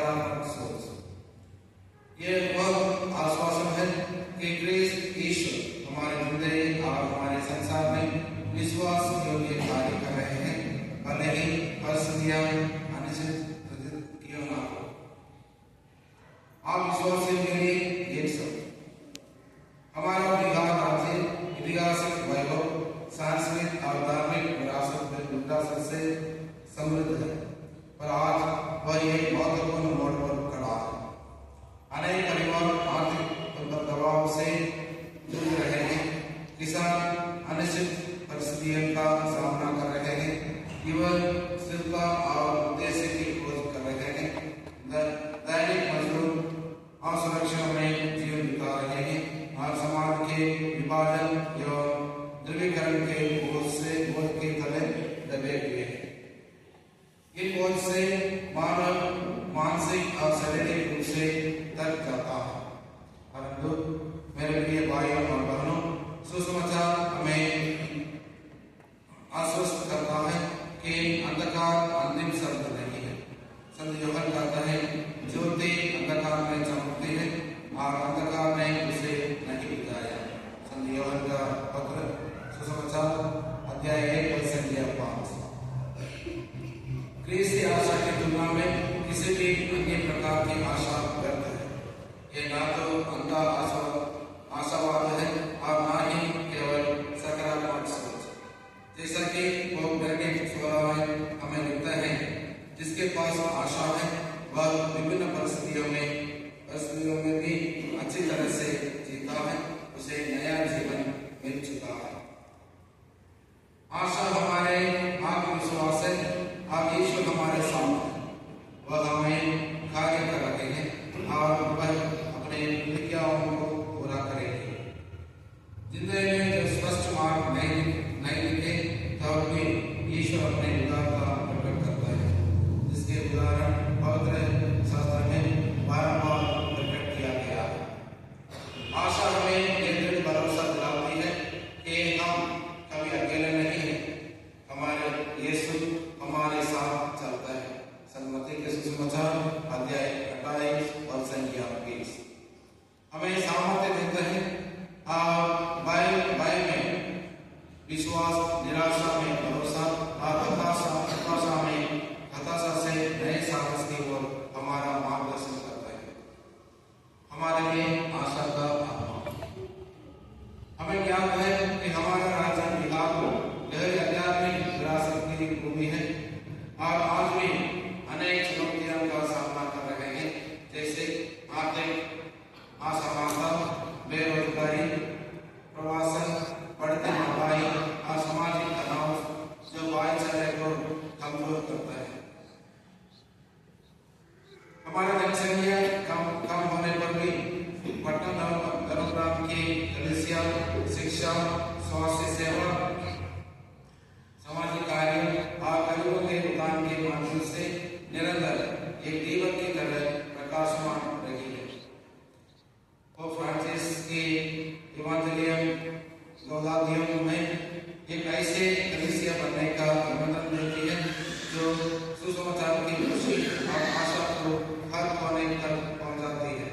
सकारात्मक सोच। ये वह आश्वासन है कि क्रिस्त यीशु हमारे जिंदगी और हमारे संसार में विश्वास योग्य कार्य कर रहे हैं, भले ही परिस्थितियां अनिश्चित क्यों ना हो। आप विश्वास के लिए एक शब्द हमारा बिहार राज्य ऐतिहासिक वैभव, सांस्कृतिक और धार्मिक विरासत से समृद्ध है, पर आज वह एक महत्वपूर्ण मोड़ पर खड़ा है। अनेक परिवार आर्थिक दबाव से जूझ रहे हैं, किसान अनिश्चित परिस्थितियों का सामना कर रहे हैं, युवा स्थिरता और उद्देश्य की खोज कर रहे हैं, दैनिक मजदूर असुरक्षा में जीवन बिता रहे हैं और समाज के विभाजन एवं ध्रुवीकरण के बोझ के तले दबे हुए हैं। इन बोझ से मानव मानसिक और शारीरिक रूप से थक जाता है, परंतु मेरे प्रिय भाइयों और बहनों, सुसमाचार हमें आश्वस्त करता है कि अंधकार अंतिम शब्द नहीं है। संत यूहन्ना कहता है, ज्योति अंधकार में चमकती है और अंधकार ने उसे नहीं बुझाया। संत यूहन्ना का पत्र सुसमाचार अध्याय 1:5। क्रिस्त की आशा की तुलना में किसी भी अन्य प्रकार की आशा व्यर्थ है। ये ना तो अंधा आशावाद है और ना ही केवल सकारात्मक सोच। जैसा कि पोप बेनेडिक्ट 16 हमें लिखता है, जिसके पास आशा है वह विभिन्न परिस्थितियों में भी अच्छी तरह से जीता है, उसे नया जीवन मिल चुका है। आशा हमारे आत्मविश्वास है और ईश्वर हमारे सामने, वह हमें कार्य कर रहे हैं और वह अपने प्रतिज्ञाओं को पूरा करेंगे। जिंदगी में जब स्पष्ट मार्ग नहीं दिखे तब भी ईश्वर अपने उदारता प्रकट करता है, जिसके उदाहरण पवित्र शास्त्र में बारंबार प्रकट किया गया है। आशा हमें ये दृढ़ भरोसा दिलाती है कि हम कभी अकेले नहीं हैं, हमारे यीशु हमारे साथ चलता है। सन्मति के सुसमाचार अध्याय 28 और संख्या 20 हमें सामर्थ्य देते हैं और भय में विश्वास, निराशा में भरोसा और हताशा से नए साहस की ओर हमारा मार्गदर्शन करता है। हमारे लिए आशा का आत्मा। हमें ज्ञात है कि हमारा राज्य बिहार गहरी आध्यात्मिक विरासत की भूमि है और आज भी अनेक चुनौतियों का सामना कर रहे हैं, जैसे आर्थिक असमानता, बेरोजगारी, प्रवासन, बढ़ती महंगाई और सामाजिक तनाव जो भाईचारे को कमजोर करता है। हमारा जनसंख्या कम होने पर भी पटना धर्मग्राम की कलीसिया शिक्षा, स्वास्थ्य सेवा, सामाजिक कार्य और गरीबों के उदान के माध्यम से निरंतर एक दीपक की तरह प्रकाशमान रही है। पोप फ्रांसिस के इवांजेलियम गौलाडियम में एक ऐसे कलीसिया बनने का आमंत्रण देती है जो सुसमाचार की खुशी और आशा को हर कोने तक पहुंचाती है।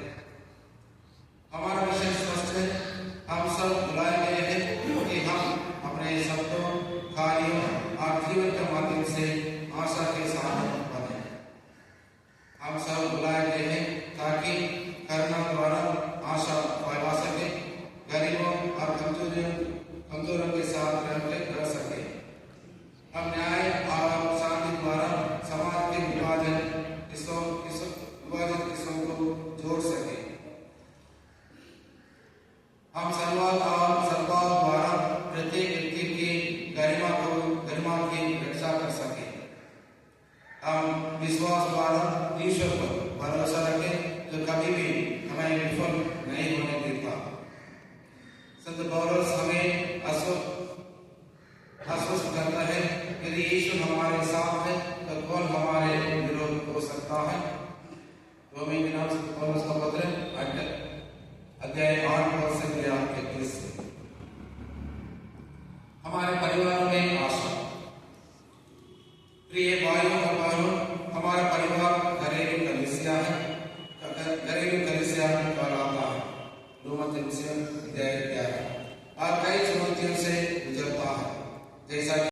हमारा विषय स्पष्ट है, हम सब बुलाए गए हैं कि हम अपने शब्दों, कार्यों और जीवन के माध्यम से आशा के साधन बने। हम सब बुलाए गए हैं ताकि करुणा द्वारा आशा फैला सके, गरीबों और कमजोरों के साथ रह सके। हम न्याय और शांति द्वारा समाज के विभाजित हिस्सों को जोड़ सके। हम संवाद और सद्भाव द्वारा प्रत्येक व्यक्ति की गरिमा की रक्षा कर सके। हम विश्वास द्वारा ईश्वर पर भरोसा रखें जो कभी भी हमें विफल नहीं होने देता। संत पौलुस हमें आश्वस्त करता है, यदि ईश्वर हमारे साथ है तो कौन हमारे विरोध हो सकता है। रोमी के नाम से पौलुस का पत्र अध्याय 8 और संख्या 21। हमारे परिवार में आशा। प्रिय भाइयों और बहनों, हमारा परिवार घरेलू कलीसिया है घरेलू कलीसिया कहलाता है। रोमन अध्याय 11 और कई चुनौतियों से गुजरता है, जैसा